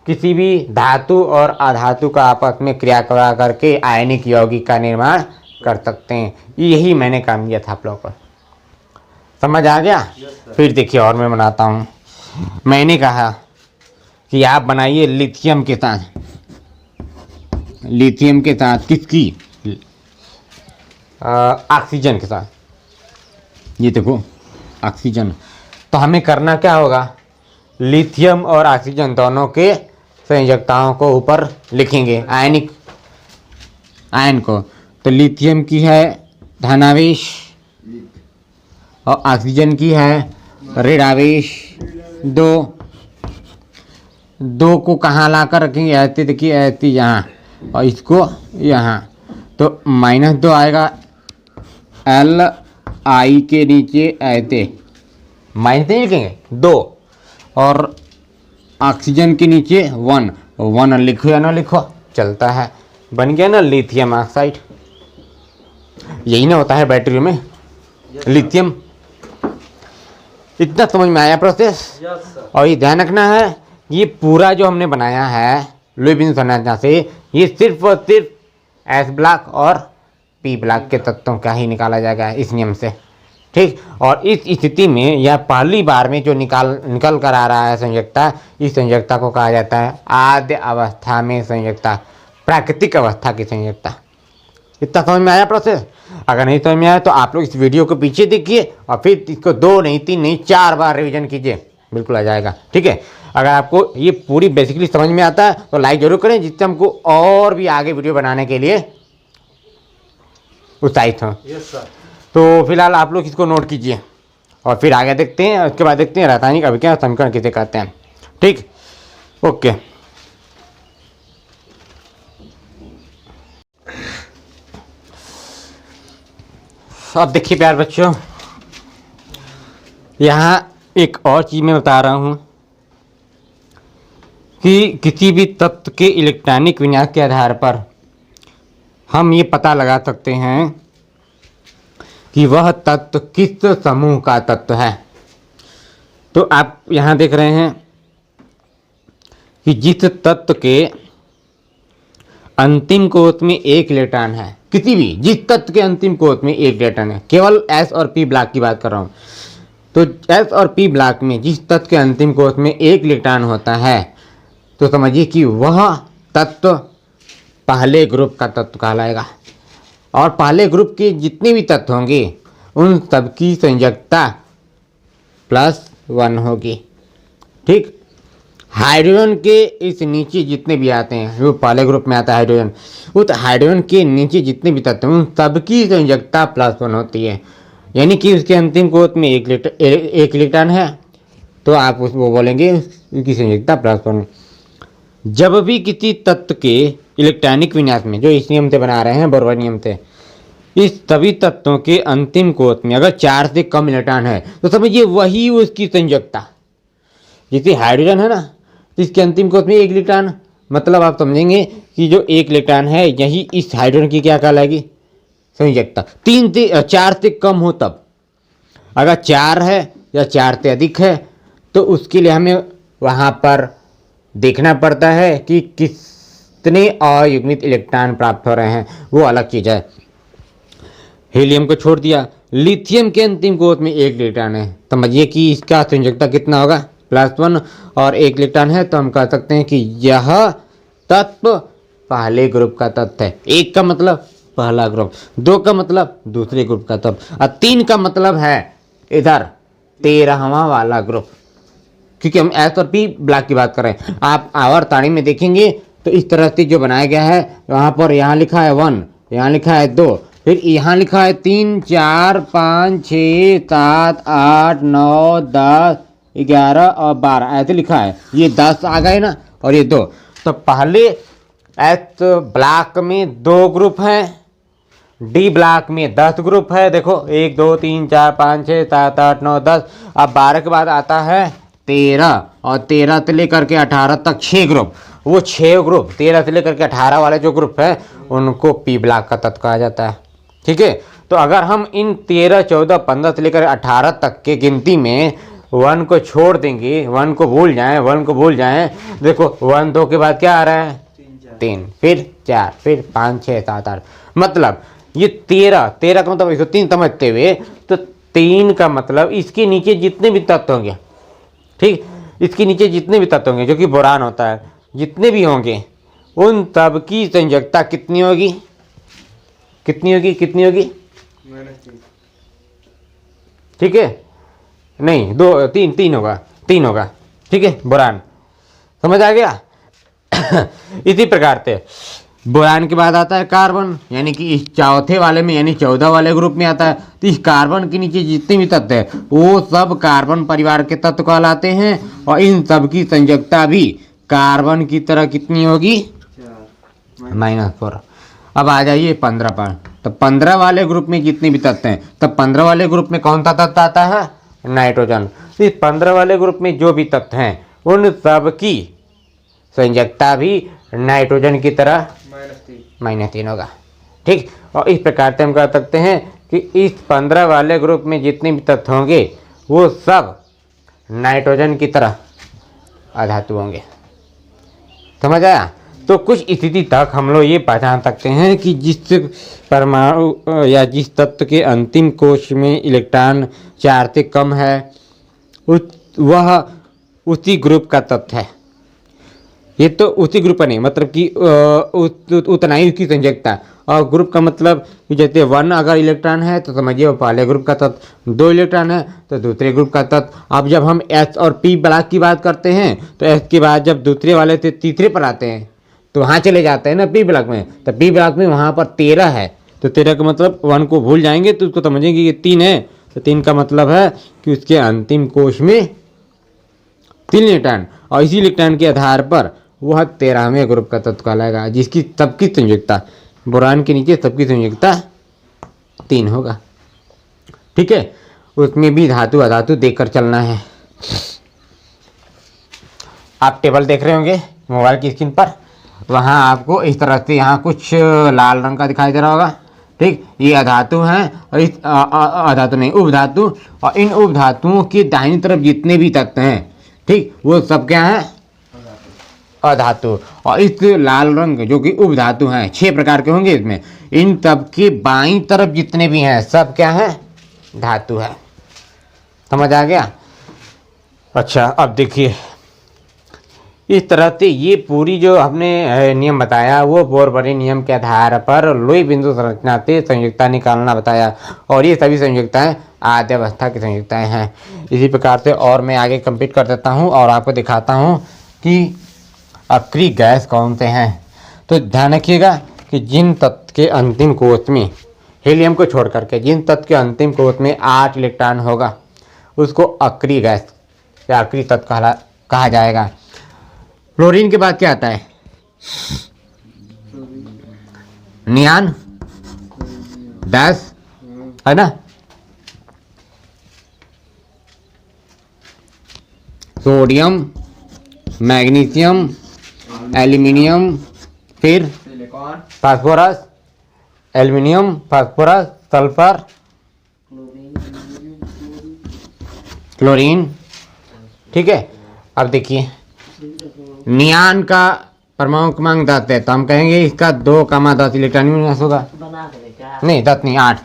Speaker 1: किसी भी धातु और अधातु का आपस में क्रिया करा करके आयनिक यौगिक का निर्माण कर सकते हैं। यही मैंने काम किया था आप लोगों को, समझ आ गया। फिर देखिए और मैं बनाता हूँ। मैंने कहा कि आप बनाइए लिथियम के साथ, लिथियम के साथ किसकी, ऑक्सीजन के साथ। ये देखो ऑक्सीजन, तो हमें करना क्या होगा, लिथियम और ऑक्सीजन दोनों के संयोजकताओं को ऊपर लिखेंगे, आयनिक आयन को। तो लिथियम की है धनावेश और ऑक्सीजन की है ऋणावेश 2 को कहाँ ला कर रखेंगे, ऐसे देखिए, ऐसे यहाँ और इसको यहाँ, तो -2 आएगा Li के नीचे, ऐसे माइनस नहीं लिखेंगे 2, और ऑक्सीजन के नीचे 1 लिखो या ना लिखो चलता है, बन गया ना लिथियम ऑक्साइड। यही ना होता है बैटरियों में लिथियम। इतना समझ में आया प्रोसेस। और ये ध्यान रखना है, ये पूरा जो हमने बनाया है लुईविन संरचना से, ये सिर्फ और सिर्फ एस ब्लॉक और पी ब्लॉक के तत्वों का ही निकाला जाएगा इस नियम से, ठीक। और इस स्थिति में यह पहली बार में जो निकल कर आ रहा है संयोजकता, इस संयोजकता को कहा जाता है आद्य अवस्था में संयोजकता, प्राकृतिक अवस्था की संयोजकता। इतना समझ में आया प्रोसेस। अगर नहीं समझ में आया तो आप लोग इस वीडियो को पीछे देखिए और फिर इसको 2 नहीं 3 नहीं 4 बार रिवीजन कीजिए, बिल्कुल आ जाएगा, ठीक है। अगर आपको ये पूरी बेसिकली समझ में आता है तो लाइक जरूर करें, जिससे हमको और भी आगे वीडियो बनाने के लिए उत्साहित हों। तो फिलहाल आप लोग इसको नोट कीजिए और फिर आगे देखते हैं। उसके बाद देखते हैं रासायनिक अभिक्रिया समीकरण किसे कहते हैं, ठीक। ओके, अब देखिए प्यार बच्चों, यहाँ एक और चीज़ मैं बता रहा हूँ कि किसी भी तत्व के इलेक्ट्रॉनिक विन्यास के आधार पर हम ये पता लगा सकते हैं कि वह तत्व किस समूह का तत्व है। तो आप यहाँ देख रहे हैं कि जिस तत्व के अंतिम कोश में 1 इलेक्ट्रॉन है, किसी भी जिस तत्व के अंतिम कोश में 1 इलेक्ट्रॉन है, केवल एस और पी ब्लॉक की बात कर रहा हूँ, तो एस और पी ब्लॉक में जिस तत्व के अंतिम कोश में 1 इलेक्ट्रॉन होता है, तो समझिए कि वह तत्व पहले ग्रुप का तत्व कहलाएगा। और पहले ग्रुप के जितने भी तत्व होंगे उन सबकी संयोजकता +1 होगी, ठीक। हाइड्रोजन के इस नीचे जितने भी आते हैं, जो पहले ग्रुप में आता है हाइड्रोजन, उस हाइड्रोजन के नीचे जितने भी तत्व हैं उन सबकी संयोजकता +1 होती है। यानी कि उसके अंतिम कोश में 1 इलेक्ट्रॉन है तो आप उसको बोलेंगे उसकी संयोजकता +1। जब भी किसी तत्व के इलेक्ट्रॉनिक विन्यास में, जो इस नियम से बना रहे हैं बोरवा नियम से, इस सभी तत्वों के अंतिम कोश में अगर 4 से कम इलेक्ट्रॉन है तो समझिए वही उसकी संयोजकता। जैसे हाइड्रोजन है ना, तो इसके अंतिम कोश में 1 इलेक्ट्रॉन, मतलब आप समझेंगे कि जो 1 इलेक्ट्रॉन है यही इस हाइड्रोजन की क्या कहलाएगी, संयोजकता। 3 से 4 से कम हो तब, अगर 4 है या 4 से अधिक है तो उसके लिए हमें वहाँ पर देखना पड़ता है कि कितने अयुग्मित इलेक्ट्रॉन प्राप्त हो रहे हैं, वो अलग चीज़ है। हीलियम को छोड़ दिया, लिथियम के अंतिम कोश में 1 इलेक्ट्रॉन है, समझिए कि इसका संयोजकता कितना होगा, +1 और 1 इलेक्ट्रॉन है तो हम कह सकते हैं कि यह तत्व पहले ग्रुप का तत्व है। 1 का मतलब पहला ग्रुप, 2 का मतलब दूसरे ग्रुप का तत्व, और 3 का मतलब है इधर 13वां वाला ग्रुप, क्योंकि हम एस और पी ब्लॉक की बात कर रहे हैं। आप आवर्त सारणी में देखेंगे तो इस तरह से जो बनाया गया है, वहाँ पर यहाँ लिखा है 1, यहाँ लिखा है 2, फिर यहाँ लिखा है 3, 4, 5, 6, 7, 8, 9, 10, 11 और 12, ऐसे लिखा है। ये 10 आ गए ना, और ये 2, तो पहले एस ब्लॉक में 2 ग्रुप हैं, डी ब्लॉक में 10 ग्रुप है। देखो 1 2 3 4 5 6 7 8 9 10, अब 12 के बाद आता है 13, और 13 से लेकर के 18 तक 6 ग्रुप। वो 6 ग्रुप 13 से लेकर के 18 वाले जो ग्रुप है उनको पी ब्लॉक का तत्व कहा जाता है। ठीक है, तो अगर हम इन 13 14 15 से लेकर 18 तक के गिनती में 1 को छोड़ देंगे, 1 को भूल जाएं, देखो 1 2 के बाद क्या आ रहा है, 3, फिर 4, फिर 5 6 7 8, मतलब ये 13 का मतलब 103 समझते हुए, तो 3 का मतलब इसके नीचे जितने भी तत्व होंगे, ठीक, इसके नीचे जितने भी तत्व होंगे जो कि बोरान होता है, जितने भी होंगे उन सब की संयोजकता कितनी होगी, ठीक है, नहीं 2 3 होगा, ठीक है, बोरान, समझ आ गया। इसी प्रकार से बोरान के बाद आता है कार्बन, यानी कि इस चौथे वाले में, यानी 14 वाले ग्रुप में आता है। तो इस कार्बन के नीचे जितने भी तत्व है वो सब कार्बन परिवार के तत्व कहलाते हैं, और इन सब की संयोजकता भी कार्बन की तरह कितनी होगी, -4। अब आ जाइए 15 पर, तो 15 वाले ग्रुप में जितने भी तत्व हैं, तब 15 वाले ग्रुप में कौन सा तत्व आता है, नाइट्रोजन। तो इस 15 वाले ग्रुप में जो भी तत्व हैं उन सब की संयोजकता भी नाइट्रोजन की तरह -3 होगा, ठीक। और इस प्रकार से हम कह सकते हैं कि इस 15 वाले ग्रुप में जितने भी तत्व होंगे वो सब नाइट्रोजन की तरह अधातु होंगे, समझ आया। तो कुछ स्थिति तक हम लोग ये पहचान सकते हैं कि जिस परमाणु या जिस तत्व के अंतिम कोश में इलेक्ट्रॉन 4 से कम है वह उसी ग्रुप का तत्व है। ये तो उसी ग्रुप का नहीं, मतलब कि उतना ही उसकी संयोजकता। और ग्रुप का मतलब कि जैसे 1 अगर इलेक्ट्रॉन है तो समझिए वो पहले ग्रुप का तत्व, 2 इलेक्ट्रॉन है तो दूसरे ग्रुप का तत्व। अब जब हम एस और पी ब्लॉक की बात करते हैं तो एस के बाद जब दूसरे वाले से तीसरे पर आते हैं तो वहाँ चले जाते हैं ना पी ब्लॉक में, तो पी ब्लॉक में वहाँ पर 13 है, तो 13 का मतलब 1 को भूल जाएंगे तो उसको समझेंगे ये 3 है, तो 3 का मतलब है कि उसके अंतिम कोश में 3 इलेक्ट्रॉन, और इसी इलेक्ट्रॉन के आधार पर वह 13वें ग्रुप का तत्व कहलाएगा, जिसकी सबकी संयोजकता, बोरान के नीचे सबकी संयोजकता 3 होगा, ठीक है। उसमें भी धातु अधातु देखकर चलना है। आप टेबल देख रहे होंगे मोबाइल की स्क्रीन पर, वहाँ आपको इस तरह से यहाँ कुछ लाल रंग का दिखाई दे रहा होगा, ठीक। ये अधातु हैं, और इस अधातु नहीं उपधातु, और इन उपधातुओं की दाहिनी तरफ जितने भी तत्व हैं, ठीक, वो सब क्या हैं, अधातु। और इस लाल रंग जो कि उपधातु हैं 6 प्रकार के होंगे इसमें, इन सब के बाईं तरफ जितने भी हैं सब क्या हैं, धातु है, समझ आ गया। अच्छा, अब देखिए इस तरह से ये पूरी जो हमने नियम बताया वो बोरबरी नियम के आधार पर लोई बिंदु संरचना से संयुक्ता निकालना बताया, और ये सभी संयुक्ताएं आद्य अवस्था की संयुक्ताएं हैं। इसी प्रकार से और मैं आगे कंप्लीट कर देता हूँ और आपको दिखाता हूँ कि अक्रिय गैस कौन से हैं। तो ध्यान रखिएगा कि जिन तत्व के अंतिम कोश में, हीलियम को छोड़ करके जिन तत्व के अंतिम कोश में 8 इलेक्ट्रॉन होगा उसको अक्रिय गैस या अक्रिय तत्व कहा जाएगा। फ्लोरीन के बाद क्या आता है, नियान, 10 है ना। सोडियम, मैग्नीशियम, एल्यूमिनियम, फिर
Speaker 2: silicon,
Speaker 1: phosphorus, aluminium, phosphorus, sulphur, chlorine. ठीक है। अब देखिए नियान का परमाणु क्रमांक 10 है तो हम कहेंगे इसका 2,10 इलेक्ट्रॉन विन्यास होगा। नहीं 10 नहीं 8।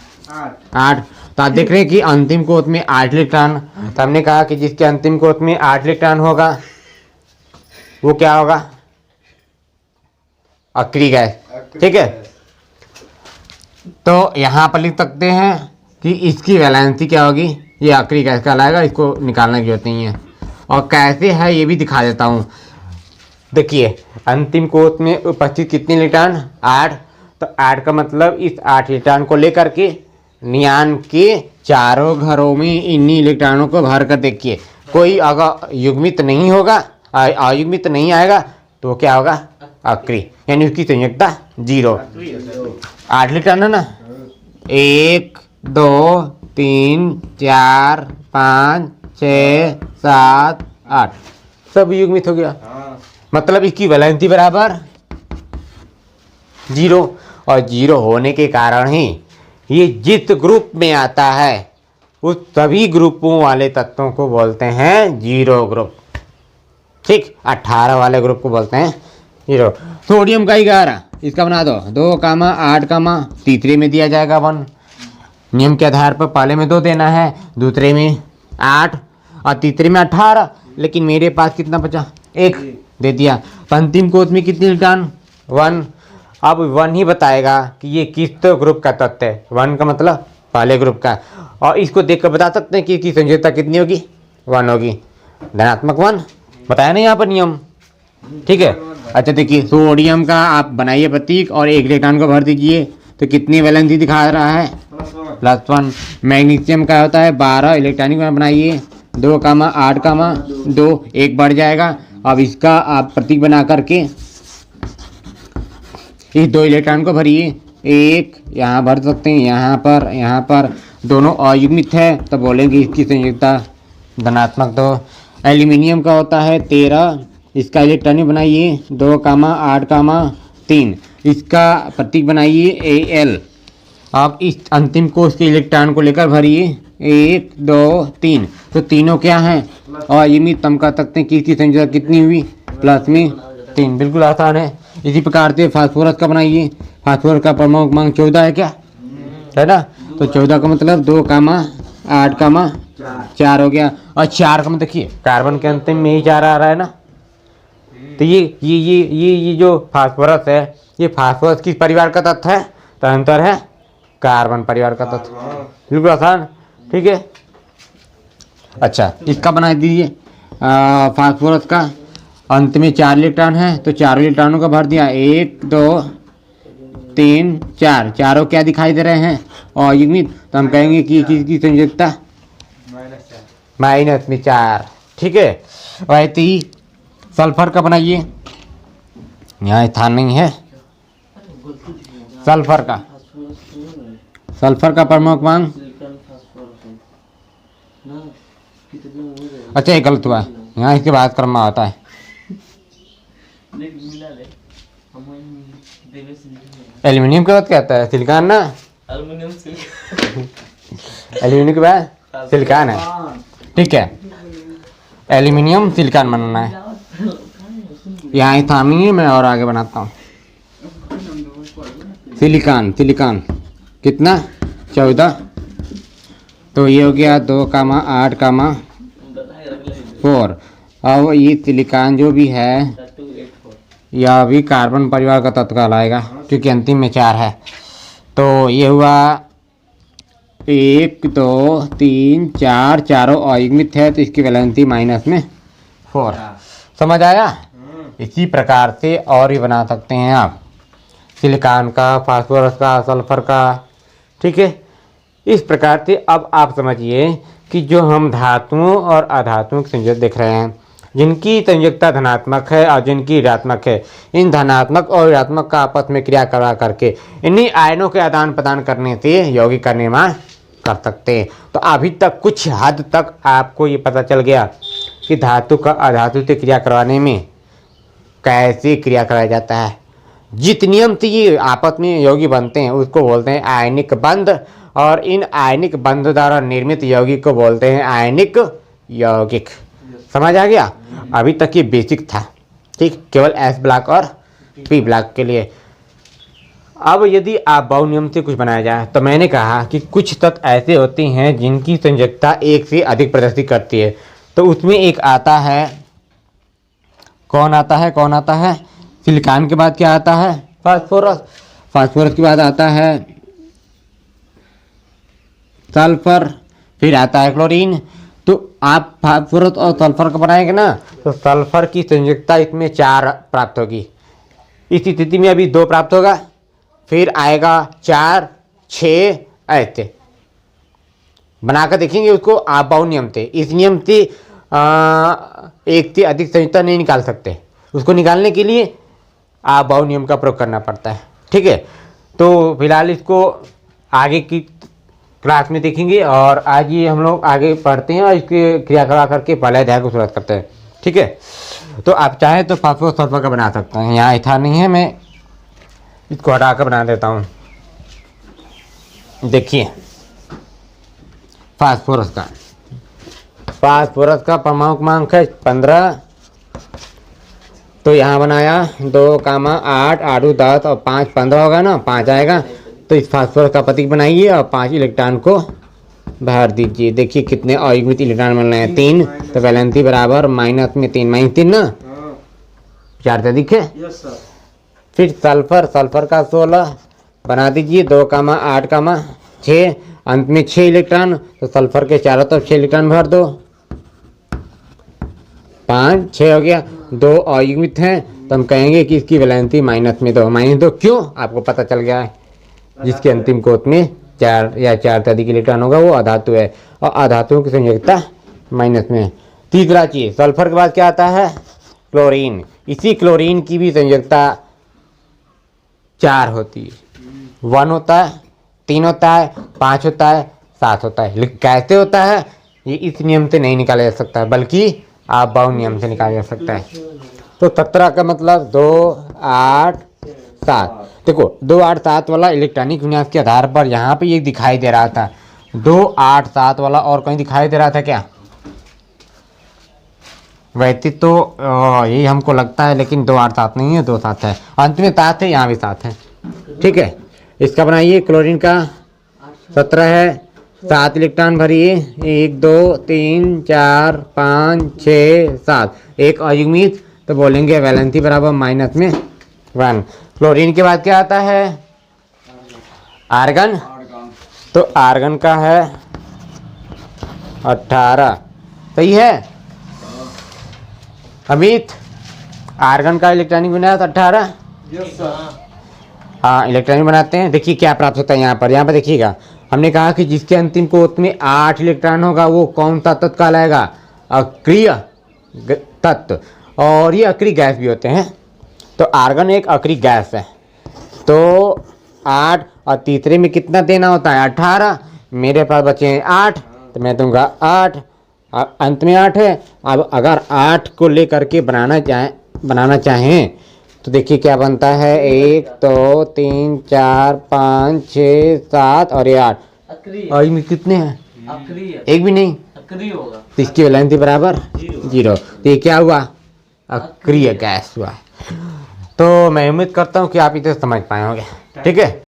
Speaker 2: 8,
Speaker 1: तो आप देख रहे हैं कि अंतिम कोट में 8 इलेक्ट्रॉन। तो हमने कहा कि जिसके अंतिम कोट में 8 इलेक्ट्रॉन होगा वो क्या होगा? अक्रिय गैस। ठीक है। तो यहाँ पर लिख सकते हैं कि इसकी वैलेंसी क्या होगी, ये अक्रिय गैस कहलाएगा, इसको निकालने की जरूरत नहीं है। और कैसे है ये भी दिखा देता हूँ। देखिए अंतिम कोट में उपस्थित कितने इलेक्ट्रॉन? 8। तो 8 का मतलब इस 8 इलेक्ट्रॉन को लेकर के नियान के चारों घरों में इन्हीं इलेक्ट्रॉनों को भर कर देखिए। कोई अगर युग्मित नहीं होगा, अयुग्मित नहीं आएगा तो क्या होगा? अक्रिय, यानी उसकी संयोजकता 0। 8 इलेक्ट्रॉन है ना, 1 2 3 4 5 6 7 8 सब युग्मित हो गया। मतलब इसकी वैलेंसी बराबर 0। और 0 होने के कारण ही ये जिस ग्रुप में आता है उस सभी ग्रुपों वाले तत्वों को बोलते हैं 0 ग्रुप। ठीक, 18 वाले ग्रुप को बोलते हैं 0। सोडियम का 11, इसका बना दो 2, 8, तीसरे में दिया जाएगा 1। नियम के आधार पर पहले में 2 देना है, दूसरे में 8 और तीसरे में 18। लेकिन मेरे पास कितना बचा? 1 दे दिया। तो अंतिम कोट में कितनी इलेक्ट्रॉन? 1। अब 1 ही बताएगा कि ये किस ग्रुप का तत्व है। 1 का मतलब पहले ग्रुप का। और इसको देखकर बता सकते हैं कि इसकी संयोजकता कितनी होगी? 1 होगी। धनात्मक 1 बताया ना यहाँ पर नियम। ठीक है। अच्छा देखिए सोडियम का आप बनाइए प्रतीक और 1 इलेक्ट्रॉन को भर दीजिए तो कितनी वैलेंसी दिखा रहा है? +1। मैग्नीशियम का होता है 12 इलेक्ट्रॉनिक बनाइए 2, 8, 2 1 बढ़ जाएगा। अब इसका आप प्रतीक बना करके इस 2 इलेक्ट्रॉन को भरिए। 1 यहाँ भर सकते हैं, यहाँ पर दोनों अयुग्मित है तो बोलेंगे इसकी संयोजकता धनात्मक 2। एल्यूमिनियम का होता है 13, इसका इलेक्ट्रॉनिक बनाइए 2, 8, 3, इसका प्रतीक बनाइए Al। आप इस अंतिम कोष के इलेक्ट्रॉन को लेकर भरिए 1 2 3। तो तीनों क्या हैं? अयुग्मित। हम कह सकते हैं कि इसकी संयोजकता कितनी हुई? +3। बिल्कुल आसान है। इसी प्रकार से फास्फोरस का बनाइए। फास्फोरस का परमाणु क्रमांक 14 है क्या? है ना। तो 14 का मतलब 2, 8, 4 हो गया। और 4 का मतलब देखिए कार्बन के अंतिम में ही 4 आ रहा है ना। तो ये जो फास्फोरस है ये फास्फोरस किस परिवार का तत्व है? तो अंतर है कार्बन परिवार का तत्व। बिल्कुल आसान। ठीक है। अच्छा इसका बना दीजिए फास्फोरस का अंत में 4 इलेक्ट्रॉन है तो 4 इलेक्ट्रॉनों का भर दिया 1 2 3 4। चारों क्या दिखाई दे रहे हैं? अयुग्मित। तो हम कहेंगे कि किसकी संयोजकता -4। ठीक है। वैसे ही सल्फर का बनाइए, यहाँ स्थान नहीं है। सल्फर का परमाणु क्रमांक, अच्छा ये गलत हुआ, यहाँ इसके बाद क्रम होता है। एल्यूमिनियम के बाद क्या आता है? सिलिकॉन ना। एल्यूमिनियम के बाद सिलिकॉन है। ठीक है। एल्यूमिनियम सिलिकॉन बनाना है, यहाँ स्थान नहीं है, मैं और आगे बनाता हूँ। सिलिकॉन कितना? 14। तो ये हो गया 2, 8, 4। अब ये सिलिकॉन जो भी है यह भी कार्बन परिवार का तत्व कहलाएगा क्योंकि अंतिम में 4 है। तो ये हुआ 1 2 3 4, चारों अयुग्मित है तो इसकी वैलेंसी -4। समझ आया? इसी प्रकार से और भी बना सकते हैं आप, सिलिकॉन का, फास्फोरस का, सल्फर का। ठीक है। इस प्रकार से अब आप समझिए कि जो हम धातुओं और अधातुओं की संयोजकता देख रहे हैं, जिनकी संयोजकता धनात्मक है और जिनकी ऋणात्मक है। इन धनात्मक और ऋणात्मक का आपस में क्रिया करा करके इन्हीं आयनों के आदान प्रदान करने से यौगिक का निर्माण कर सकते हैं। तो अभी तक कुछ हद तक आपको ये पता चल गया कि धातु का अधातु से क्रिया करवाने में कैसे क्रिया कराया जाता है। जित नियम से ये आपस में यौगिक बनते हैं उसको बोलते हैं आयनिक बंध, और इन आयनिक बंध द्वारा निर्मित यौगिक को बोलते हैं आयनिक यौगिक। समझ आ गया? अभी तक ये बेसिक था, ठीक, केवल एस ब्लॉक और पी ब्लॉक के लिए। अब यदि आप बाउ नियम से कुछ बनाया जाए तो मैंने कहा कि कुछ तत्व ऐसे होते हैं जिनकी संयोजकता एक से अधिक प्रदर्शित करती है। तो उसमें एक आता है, कौन आता है सिलिकॉन के बाद क्या आता है? फास्फोरस। फास्फोरस के बाद आता है सल्फर, फिर आता है क्लोरीन। तो आप फास्फोरस और सल्फर का बनाएंगे ना, तो सल्फर की संयोजकता इसमें 4 प्राप्त होगी। इस स्थिति में अभी 2 प्राप्त होगा, फिर आएगा 4, 6 ऐसे बनाकर देखेंगे उसको आप बाउ नियम से। इस नियम से एक से अधिक संयोजकता नहीं निकाल सकते, उसको निकालने के लिए आप बाउ नियम का प्रयोग करना पड़ता है, ठीक है। तो फिलहाल इसको आगे की क्लास में देखेंगे, और आज ये हम लोग आगे पढ़ते हैं और इसकी क्रिया करा करके पहले अध्याय को शुरुआत करते हैं, ठीक है। तो आप चाहे तो फास्फोरस सल्फर का बना सकते हैं। यहाँ इथान नहीं है, मैं इसको हटा कर बना देता हूँ। देखिए फास्फोरस का परमाणु क्रमांक है 15। तो यहाँ बनाया 2, 8, 8, 10 और 5, 15 होगा ना, 5 आएगा। तो इस फास्फोरस का प्रतीक बनाइए और 5 इलेक्ट्रॉन को भर दीजिए। देखिए कितने अयुग्मित इलेक्ट्रॉन मिल रहे हैं, 3। तो वैलेंसी बराबर माइनस में 3 -3 ना, 4 से अधिक है। फिर सल्फर का 16 बना दीजिए, 2, 8, 6। अंत में 6 इलेक्ट्रॉन, तो सल्फर के चारों तरफ 6 इलेक्ट्रॉन भर दो। 5, 6 हो गया। 2 अयुग्मित हैं, तो हम कहेंगे कि इसकी वैलेंसी -2 क्यों? आपको पता चल गया है, जिसके अंतिम कोट में 4 या 4 से अधिक इलेक्ट्रॉन होगा वो अधातु है, और अधातुओं की संयोजकता माइनस में। तीसरा चीज, सल्फर के बाद क्या आता है? क्लोरीन। इसी क्लोरीन की भी संयोजकता 4 होती है। 1 होता है, 3 होता है, 5 होता है, 7 होता है। लेकिन कैसे होता है ये इस नियम से नहीं निकाला जा सकता है, बल्कि आप बाउ नियम से निकाला जा सकता है। तो 17 का मतलब 2, 8, 7। देखो 2, 8, 7 वाला इलेक्ट्रॉनिक विन्यास के आधार पर यहाँ पे ये दिखाई दे रहा था 2, 8, 7 वाला, और कहीं दिखाई दे रहा था क्या? वैसे तो यही हमको लगता है, लेकिन 2, 8, 7 नहीं है, 2, 7 है। अंत में 7 है, यहाँ भी 7 है, ठीक है। इसका बनाइए, क्लोरीन का 17 है, 7 इलेक्ट्रॉन भरिए, 1, 2, 3, 4, 5, 6, 7। एक अयुग्मित, तो बोलेंगे वैलेंसी बराबर -1। क्लोरीन के बाद क्या आता है? आर्गन। तो आर्गन का है 18, सही है अमित? आर्गन का इलेक्ट्रॉनिक विन्यास 18। हाँ, इलेक्ट्रॉनिक बनाते हैं। देखिए क्या प्राप्त होता है यहाँ पर देखिएगा, हमने कहा कि जिसके अंतिम कोट में 8 इलेक्ट्रॉन होगा वो कौन सा तत्व कहलाएगा? अक्रिय तत्व। और ये अक्रिय गैस भी होते हैं। तो आर्गन एक अक्रिय गैस है। तो 8 और तीसरे में कितना देना होता है? 18। मेरे पास बचे हैं 8, तो मैं दूंगा 8। अंत में 8 है। अब अगर 8 को लेकर के बनाना चाहें तो देखिए क्या बनता है, 1, 2, 3, 4, 5, 6, 7 और ये 8। और इसमें कितने हैं? एक भी नहीं, होगा। तो इसकी वैलेंसी बराबर 0। तो ये क्या हुआ? अक्रिय गैस हुआ। तो मैं उम्मीद करता हूँ कि आप इसे समझ पाए होंगे, ठीक है।